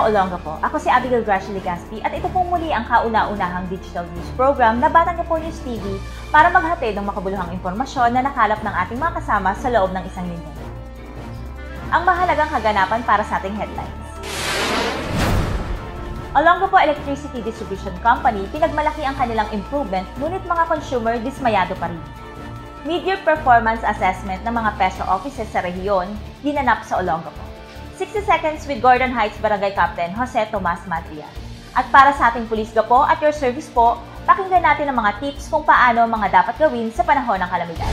araw, Olongapo. Ako si Abigail Gracia Legaspi at ito pong muli ang kauna-unahang digital news program na Batangapo News TV para maghatid ng makabuluhang impormasyon na nakalap ng ating mga kasama sa loob ng isang linggo. Ang mahalagang kaganapan para sa ating headlines. Olongapo Electricity Distribution Company, pinagmalaki ang kanilang improvement ngunit mga consumer dismayado pa rin. Mid-year performance assessment ng mga PESO offices sa rehiyon ginanap sa Olongapo. 60 Seconds with Gordon Heights Barangay Captain Jose Tomas Madrian. At para sa ating pulis gapo at your service po, pakinggan natin ang mga tips kung paano mga dapat gawin sa panahon ng kalamidad.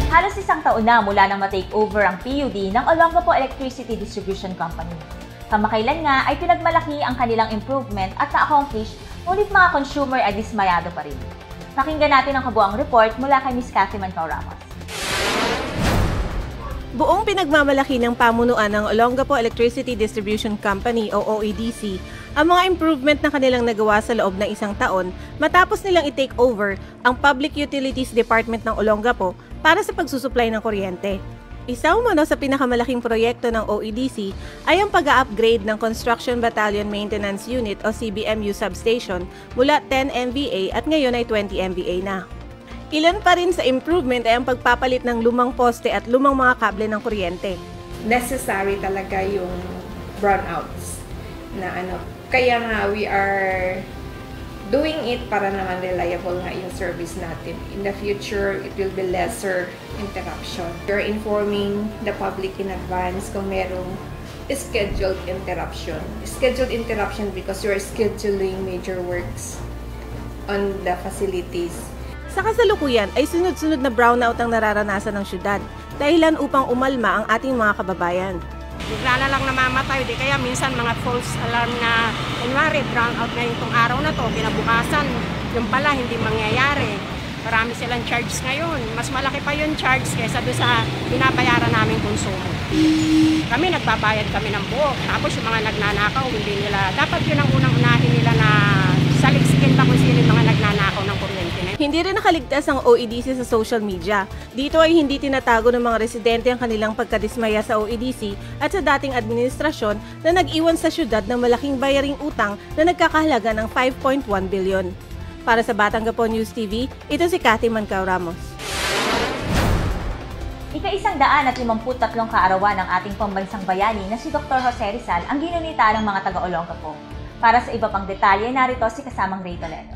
Halos isang taon na mula nang ma-take over ang PUD ng Olongapo Electricity Distribution Company. Kamakailan nga ay pinagmalaki ang kanilang improvement at na-accomplish, ngunit mga consumer ay dismayado pa rin. Pakinggan natin ang kabuang report mula kay Ms. Cathy Mancao Ramos. Buong pinagmamalaki ng pamunuan ng Olongapo Electricity Distribution Company o OEDC ang mga improvement na kanilang nagawa sa loob ng isang taon matapos nilang i-take over ang Public Utilities Department ng Olongapo para sa pagsusupply ng kuryente. Isa umano sa pinakamalaking proyekto ng OEDC ay ang pag-upgrade ng Construction Battalion Maintenance Unit o CBMU substation mula 10 MVA at ngayon ay 20 MVA na. Ilan pa rin sa improvement ay ang pagpapalit ng lumang poste at lumang mga kable ng kuryente. Necessary talaga yung brownouts na kaya nga we are doing it para naman reliable nga yung service natin. In the future, it will be lesser interruption. We're informing the public in advance kung merong scheduled interruption. Scheduled interruption because you're scheduling major works on the facilities. Sa kasalukuyan ay sunod-sunod na brownout ang nararanasan ng syudad, dahilan upang umalma ang ating mga kababayan. Bigla na lang namamatay, di kaya minsan mga false alarm na kunwari brownout na itong araw na to, kinabukasan, yung pala hindi mangyayari. Marami silang charge ngayon. Mas malaki pa yung charge kaysa doon sa pinapayaran naming konsumo. Kami nagbabayad kami ng buo. Tapos yung mga nagnanakaw, hindi nila, dapat yun ang unang unahin nila na saliksikin pa kung sino yung mga nagnanakaw ng kuryente. Hindi rin nakaligtas ang OEDC sa social media. Dito ay hindi tinatago ng mga residente ang kanilang pagkadismaya sa OEDC at sa dating administrasyon na nag-iwan sa syudad ng malaking bayaring utang na nagkakahalaga ng 5.1 billion. Para sa Batangapo News TV, ito si Cathy Mancao Ramos. Ika-153 kaarawan ng ating pambansang bayani na si Dr. Jose Rizal ang ginunita ng mga taga-Olongapo. Para sa iba pang detalye, narito si kasamang Ray Toledo.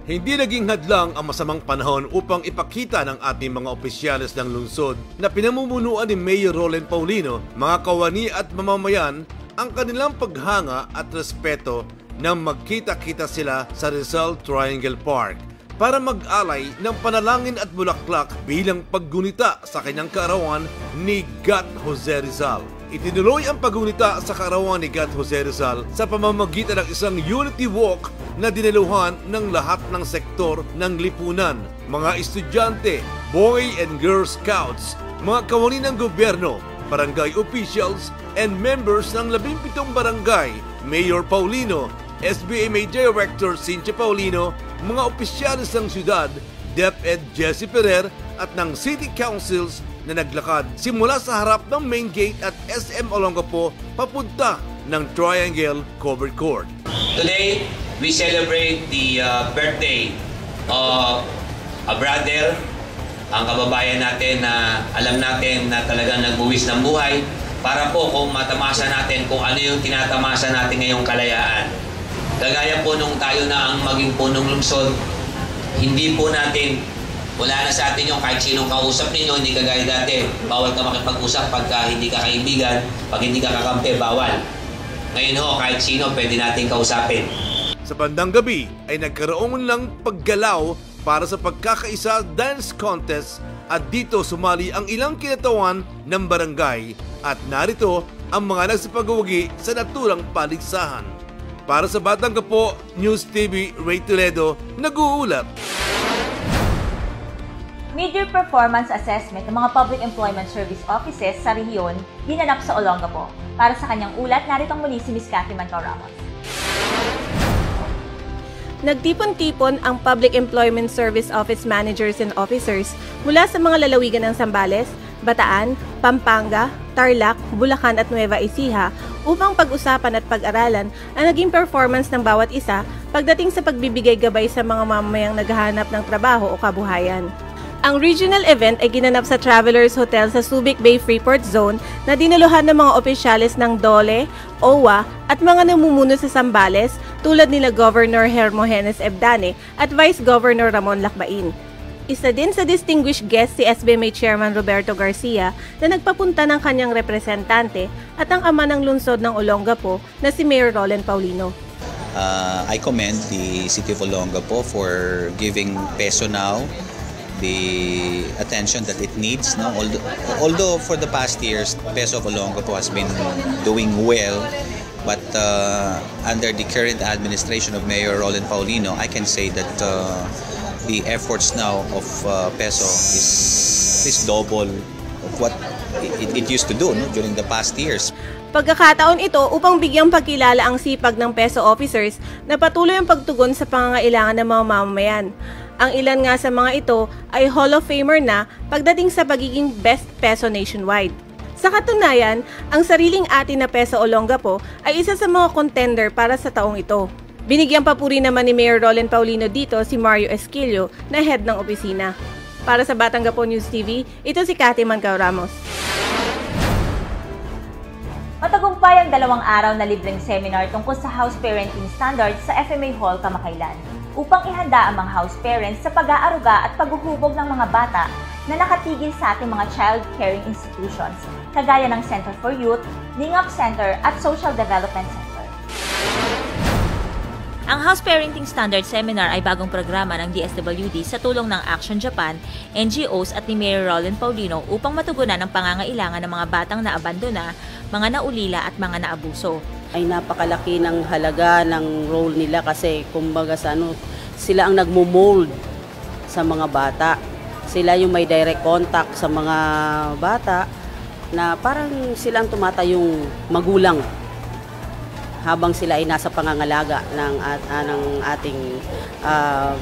Hindi naging hadlang ang masamang panahon upang ipakita ng ating mga opisyales ng lungsod na pinamumunuan ni Mayor Roland Paulino, mga kawani at mamamayan ang kanilang paghanga at respeto nang magkita-kita sila sa Rizal Triangle Park para mag-alay ng panalangin at bulaklak bilang paggunita sa kanyang kaarawan ni Gat Jose Rizal. Itinuloy ang paggunita sa kaarawan ni Gat Jose Rizal sa pamamagitan ng isang unity walk na dinaluhan ng lahat ng sektor ng lipunan, mga estudyante, Boy and Girl Scouts, mga kawani ng gobyerno, barangay officials, and members ng 17 barangay, Mayor Paulino, SBA May Director Cynthia Paulino, mga opisyalis ng syudad, DepEd Jessie Ferrer at ng City Councils na naglakad simula sa harap ng main gate at SM Olongapo papunta ng Triangle Covered Court. Today, we celebrate the birthday of a brother, ang kababayan natin na alam natin na talagang nagbuwis ng buhay para po kung matamasa natin kung ano yung tinatamasa natin ngayong kalayaan. Kagaya po nung tayo na ang maging punong lungsod, hindi po natin, wala na sa atin yung kahit sinong kausap ninyo, hindi kagaya dati. Bawal ka makipag-usap pagka hindi ka kaibigan, pag hindi ka kakampi, bawal. Ngayon ho, kahit sino pwede natin kausapin. Sa bandang gabi ay nagkaroon lang paggalaw para sa pagkakaisa dance contest at dito sumali ang ilang kinatawan ng barangay at narito ang mga nagsipagawagi sa naturang paligsahan. Para sa Batangapo News TV, Ray Toledo, nag-uulat. Mid-year performance assessment ng mga Public Employment Service Offices sa rehiyon ginanap sa Olongapo. Para sa kanyang ulat, naritong muli si Ms. Cathy Mancao Ramos. Nagtipon-tipon ang Public Employment Service Office Managers and Officers mula sa mga lalawigan ng Zambales, Bataan, Pampanga, Tarlac, Bulacan at Nueva Ecija upang pag-usapan at pag-aralan ang naging performance ng bawat isa pagdating sa pagbibigay gabay sa mga mamamayang naghahanap ng trabaho o kabuhayan. Ang regional event ay ginanap sa Travelers Hotel sa Subic Bay Freeport Zone na dinaluhan ng mga opisyales ng DOLE, OWA at mga namumuno sa Zambales tulad nila Governor Hermogenes Ebdane at Vice Governor Ramon Lacbain. Isa din sa distinguished guest si SBMA Chairman Roberto Garcia na nagpapunta ng kanyang representante at ang ama ng lungsod ng Olongapo na si Mayor Roland Paulino. I commend the City of Olongapo for giving Peso Now the attention that it needs. No? Although for the past years, Peso of Olongapo has been doing well, but under the current administration of Mayor Roland Paulino, I can say that the efforts now of Peso is double of what it used to do, no? During the past years. Pagkakataon ito upang bigyang pagkilala ang sipag ng PESO officers na patuloy ang pagtugon sa pangangailangan ng mga mamamayan. Ang ilan nga sa mga ito ay Hall of Famer na pagdating sa pagiging Best PESO nationwide. Sa katunayan, ang sariling atin na PESO Olongapo ay isa sa mga contender para sa taong ito. Binigyang papuri naman ni Mayor Roland Paulino dito si Mario Esquilio na head ng opisina. Para sa Batang Gapo News TV, ito si Cathy Mancao Ramos. Matagumpay ang 2 araw na libreng seminar tungkol sa house parenting standards sa FMA Hall kamakailan upang ihanda ang mga house parents sa pag-aaruga at paghuhubog ng mga bata na nakatigil sa ating mga child caring institutions kagaya ng Center for Youth, Ningok Center at Social Development Center. Ang House Parenting Standard Seminar ay bagong programa ng DSWD sa tulong ng Action Japan, NGOs at ni Mayor Roland Paulino upang matugunan ang pangangailangan ng mga batang naabandona, mga naulila at mga naabuso. Ay napakalaki ng halaga ng role nila kasi kumbaga sila ang nagmo-mold sa mga bata. Sila yung may direct contact sa mga bata na parang sila ang tumatayong magulang habang sila ay nasa pangangalaga ng ating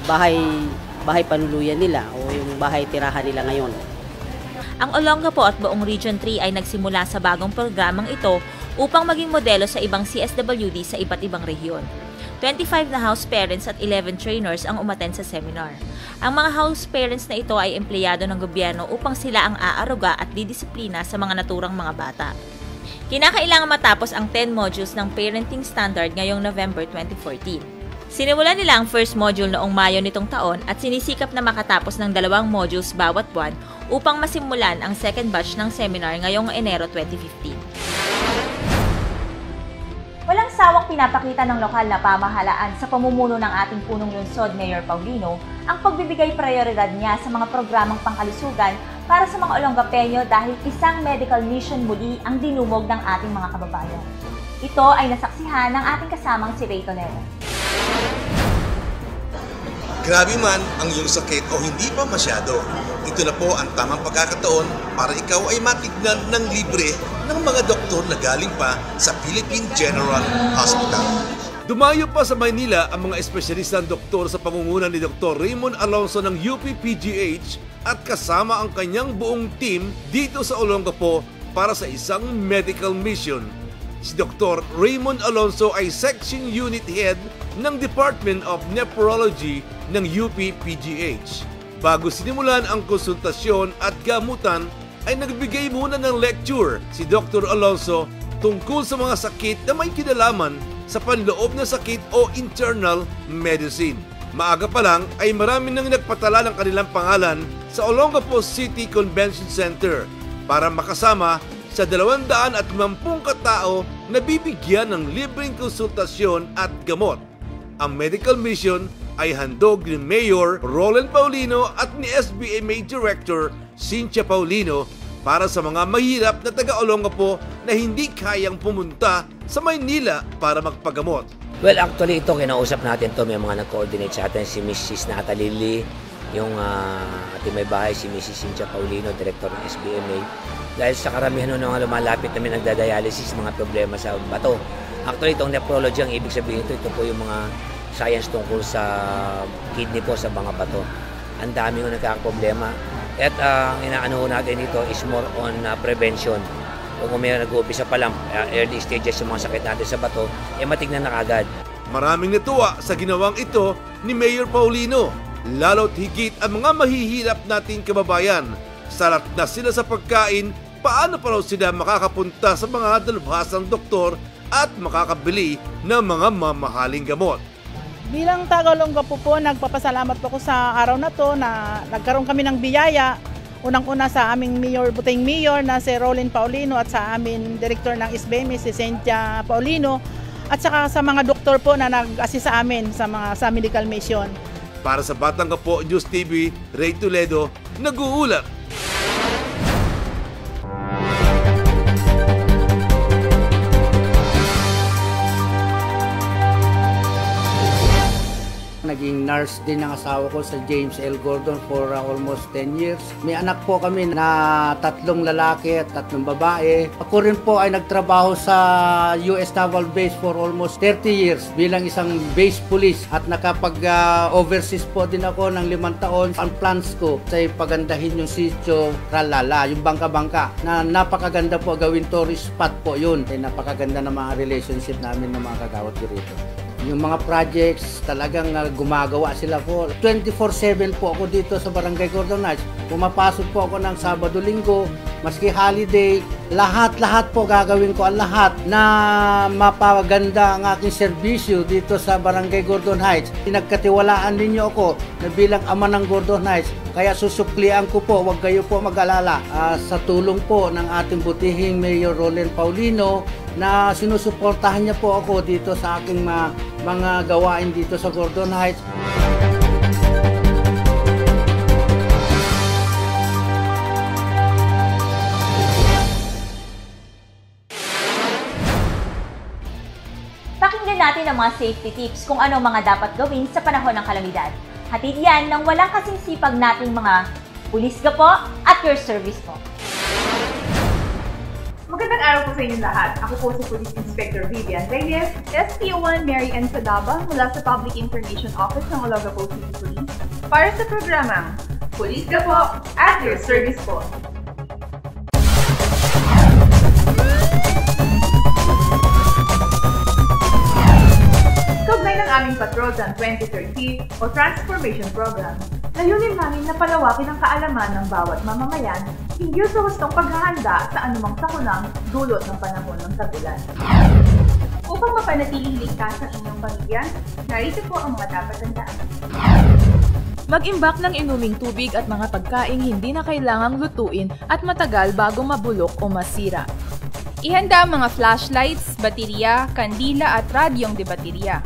bahay panuluyan nila o yung bahay tirahan nila ngayon. Ang Olongapo at buong Region 3 ay nagsimula sa bagong programang ito upang maging modelo sa ibang CSWD sa iba't ibang rehiyon. 25 na house parents at 11 trainers ang umattend sa seminar. Ang mga house parents na ito ay empleyado ng gobyerno upang sila ang aaruga at didisiplina sa mga naturang mga bata. Kinakailangan matapos ang 10 modules ng Parenting Standard ngayong November 2014. Sinimulan nila ang first module noong Mayo nitong taon at sinisikap na makatapos ng 2 modules bawat buwan upang masimulan ang second batch ng seminar ngayong Enero 2015. Walang sawang pinapakita ng lokal na pamahalaan sa pamumuno ng ating punong lungsod, Mayor Paulino, ang pagbibigay prioridad niya sa mga programang pangkalusugan para sa mga Olongapeño dahil isang medical mission muli ang dinumog ng ating mga kababayan. Ito ay nasaksihan ng ating kasamang si Ray Tonero. Grabe man ang iyong sakit o hindi pa masyado, ito na po ang tamang pagkakataon para ikaw ay matignan ng libre ng mga doktor na galing pa sa Philippine General Hospital. Dumayo pa sa Maynila ang mga espesyalistang doktor sa pamumuno ni Dr. Raymond Alonso ng UP-PGH at kasama ang kanyang buong team dito sa Olongapo para sa isang medical mission. Si Dr. Raymond Alonso ay Section Unit Head ng Department of Nephrology ng UP-PGH. Bago sinimulan ang konsultasyon at gamutan, ay nagbigay muna ng lecture si Dr. Alonso tungkol sa mga sakit na may kinalaman sa panloob na sakit o internal medicine. Maaga pa lang ay marami nang nagpatala ng kanilang pangalan sa Olongapo City Convention Center para makasama sa 250 katao na bibigyan ng libreng konsultasyon at gamot. Ang medical mission ay handog ni Mayor Roland Paulino at ni SBMA Director Cynthia Paulino para sa mga mahirap na taga-Olongapo na hindi kayang pumunta sa Maynila para magpagamot. Well, actually ito kinausap natin to, may mga nag-coordinate sa atin si Mrs. Natalie Lee, yung ating may bahay si Mrs. Cynthia Paulino, Director ng SBMA. Dahil sa karamihan ng mga lumalapit na may nagdadialysis, mga problema sa bato. Actually itong nephrology, ang ibig sabihin ito po yung mga science tungkol sa kidney po, sa mga bato. Ang dami yung nagkakaproblema. At ang inaano natin dito is more on prevention. Kung may nag-uumpisa pa lang, early stages yung mga sakit natin sa bato, matignan na kagad. Maraming natuwa sa ginawang ito ni Mayor Paulino, lalo't higit ang mga mahihirap nating kababayan. Salat na sila sa pagkain, paano pa raw sila makakapunta sa mga dalubhasang doktor at makakabili ng mga mamahaling gamot. Bilang taga-Olongapo po, nagpapasalamat po ko sa araw na to na nagkaroon kami ng biyaya. Unang-una sa aming buting mayor na si Rolin Paulino at sa aming director ng SBME si Cynthia Paulino at saka sa mga doktor po na nag-assist sa amin sa medical mission. Para sa Batang Quiapo News TV, Ray Toledo, nag-uulat. Naging nurse din ang asawa ko sa James L. Gordon for almost 10 years. May anak po kami na 3 lalaki at 3 babae. Ako rin po ay nagtrabaho sa US Naval Base for almost 30 years bilang isang base police at nakapag-overseas po din ako ng 5 taon. Ang plans ko ay pagandahin yung sitio Ralala, yung bangka-bangka na napakaganda po, gawin tourist spot po yun. Napakaganda ng mga relationship namin ng mga kagawad dito. Yung mga projects, talagang gumagawa sila po. 24/7 po ako dito sa Barangay Gordon Heights. Pumapasok po ako ng Sabado-Linggo, maski holiday. Lahat po gagawin ko ang lahat na mapaganda ang aking serbisyo dito sa Barangay Gordon Heights. Pinagkatiwalaan ninyo ako na bilang ama ng Gordon Heights. Kaya susuklian ko po, huwag kayo po mag-alala. Sa tulong po ng ating butihing Mayor Rolin Paulino, na sinusuportahan niya po ako dito sa aking mga gawain dito sa Gordon Heights. Pakinggan natin ang mga safety tips kung ano mga dapat gawin sa panahon ng kalamidad. Hatid yan ng walang kasingsipag nating mga pulis po at your service po. Magandang araw po sa inyong lahat. Ako po si Police Inspector Vivian Reyes, SPO1 Mary Ann Sadaba mula sa Public Information Office ng Olongapo City Police para sa programang Police ka po at your service po. Kaugnay ng aming Patroljan 2030 o Transformation Program, layunin namin na palawakin ang kaalaman ng bawat mamamayan hinggil sa hustong paghahanda sa anumang sakunang dulot ng panahon ng tag-ulan. Upang mapanatiling ligtas ang inyong pamilya, narito po ang mga dapat tandaan. Mag-imbak ng inuming tubig at mga pagkaing hindi na kailangang lutuin at matagal bago mabulok o masira. Ihanda ang mga flashlights, baterya, kandila at radyong de baterya.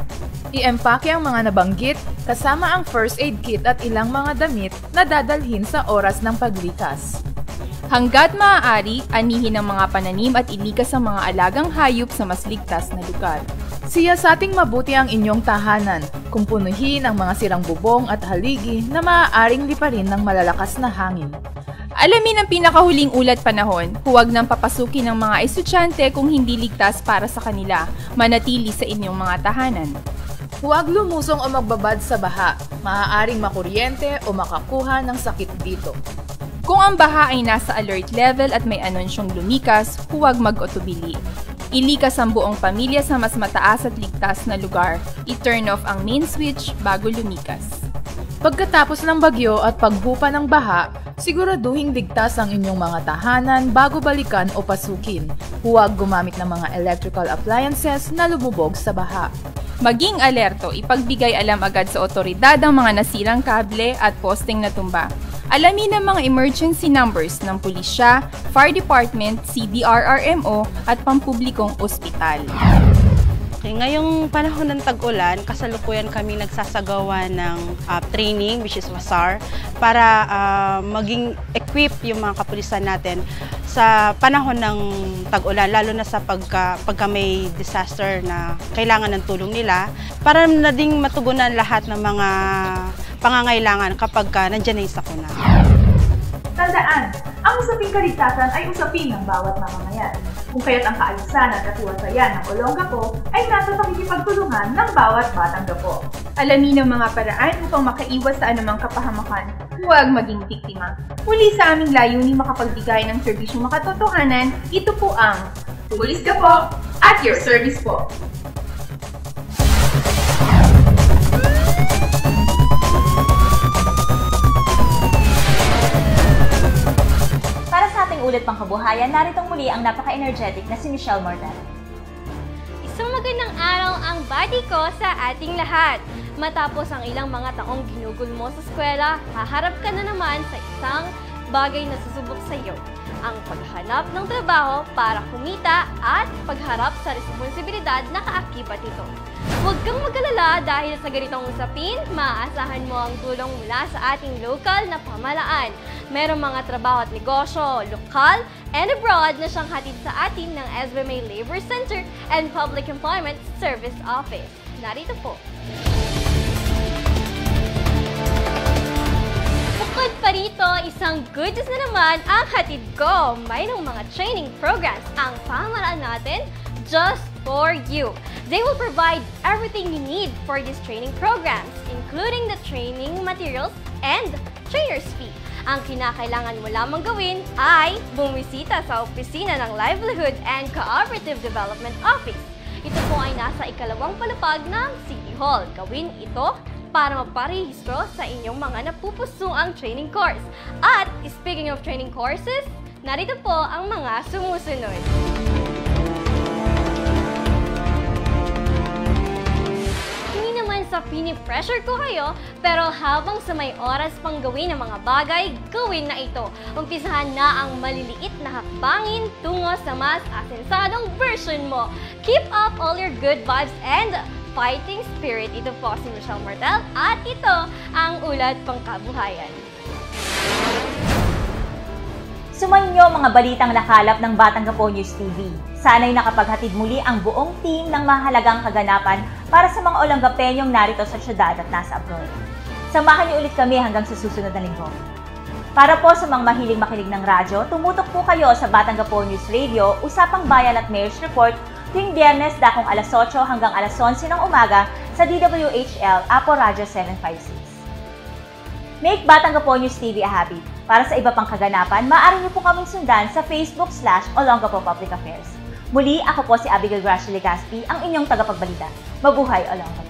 I-empake ang mga nabanggit kasama ang first aid kit at ilang mga damit na dadalhin sa oras ng paglikas. Hanggat maaari, anihin ang mga pananim at ilikas ang mga alagang hayop sa mas ligtas na lugar. Siyasating mabuti ang inyong tahanan kung punuhin ang mga sirang bubong at haligi na maaaring liparin ng malalakas na hangin. Alamin ang pinakahuling ulat panahon, huwag nang papasukin ng mga estudyante kung hindi ligtas para sa kanila, manatili sa inyong mga tahanan. Huwag lumusong o magbabad sa baha, maaaring makuryente o makakuha ng sakit dito. Kung ang baha ay nasa alert level at may anonsyong lumikas, huwag mag-otubili. Ilikas ang buong pamilya sa mas mataas at ligtas na lugar. I-turn off ang main switch bago lumikas. Pagkatapos ng bagyo at paghupa ng baha, siguraduhing ligtas ang inyong mga tahanan bago balikan o pasukin. Huwag gumamit ng mga electrical appliances na lumubog sa baha. Maging alerto, ipagbigay alam agad sa otoridad ang mga nasirang kable at posting na tumba. Alamin ang mga emergency numbers ng pulisya, fire department, CDRRMO at pampublikong ospital. Okay, ngayong panahon ng tag-ulan, kasalukuyan kami nagsasagawa ng training, which is WASAR, para maging equip yung mga kapulisan natin sa panahon ng tag-ulan, lalo na sa pagka may disaster na kailangan ng tulong nila, para na ding matugunan lahat ng mga pangangailangan kapag nandiyan na yung sakuna. Tandaan, ang usaping kaligtasan ay usapin ng bawat mamamayan. Kung kaya't ang kaalisan at katiwasayan ng Olongapo ay nasa pakikipagtulungan ng bawat batang gapo. Alamin ang mga paraan upang makaiwas sa anumang kapahamakan Huwag maging biktima. Muli sa aming layunin makapagbigay ng serbisyong makatotohanan, ito po ang Pulis ka po! At your service po! Para sa ating ulit pang kabuhayan, naritong muli ang napaka-energetic na si Michelle Mortal. Isang magandang araw ang bati ko sa ating lahat. Matapos ang ilang mga taong ginugol mo sa eskwela, haharap ka na naman sa isang bagay na susubok sa iyo. Ang paghanap ng trabaho para kumita at pagharap sa responsibilidad na kaakibat ito. Huwag kang mag-alala dahil sa ganitong usapin, maaasahan mo ang tulong mula sa ating local na pamahalaan. Merong mga trabaho at negosyo, lokal and abroad na siyang hatid sa atin ng SBMA Labor Center and Public Employment Service Office. Narito po. Bukod pa rito, isang good news na naman ang hatid ko. Mayroong mga training programs ang pamahalaan natin just for you. They will provide everything you need for these training programs, including the training materials and trainer's fee. Ang kinakailangan mo lamang gawin ay bumisita sa opisina ng Livelihood and Cooperative Development Office. Ito po ay nasa ikalawang palapag ng City Hall. Gawin ito para maparehistro sa inyong mga napupusuang training course. At speaking of training courses, narito po ang mga sumusunod. Sa pini-pressure ko kayo, pero habang sa may oras pang gawin ang mga bagay, gawin na ito. Umpisahan na ang maliliit na hakbangin tungo sa mas asensadong version mo. Keep up all your good vibes and fighting spirit. Ito po si Michelle Mortal at ito ang Ulat Pangkabuhayan. Sumainyo mga balitang nakalap ng Batang Quiapo News TV. Sana'y nakapaghatid muli ang buong team ng mahalagang kaganapan para sa mga Olongapeñong narito sa syudad at nasa abroad. Samahan niyo ulit kami hanggang sa susunod na linggo. Para po sa mga mahiling makinig ng radyo, tumutok po kayo sa Batang Quiapo News Radio, Usapang Bayan at Mayor's Report tuwing Biyernes dakong alas 8 hanggang alas 11 ng umaga sa DWHL Apo Radio 756. Make Batang Quiapo News TV a habit. Para sa iba pang kaganapan, maaari niyo po kaming sundan sa Facebook/Olongapo Public Affairs. Muli, ako po si Abigail Gracia Legaspi, ang inyong tagapagbalita. Mabuhay, Olongapo!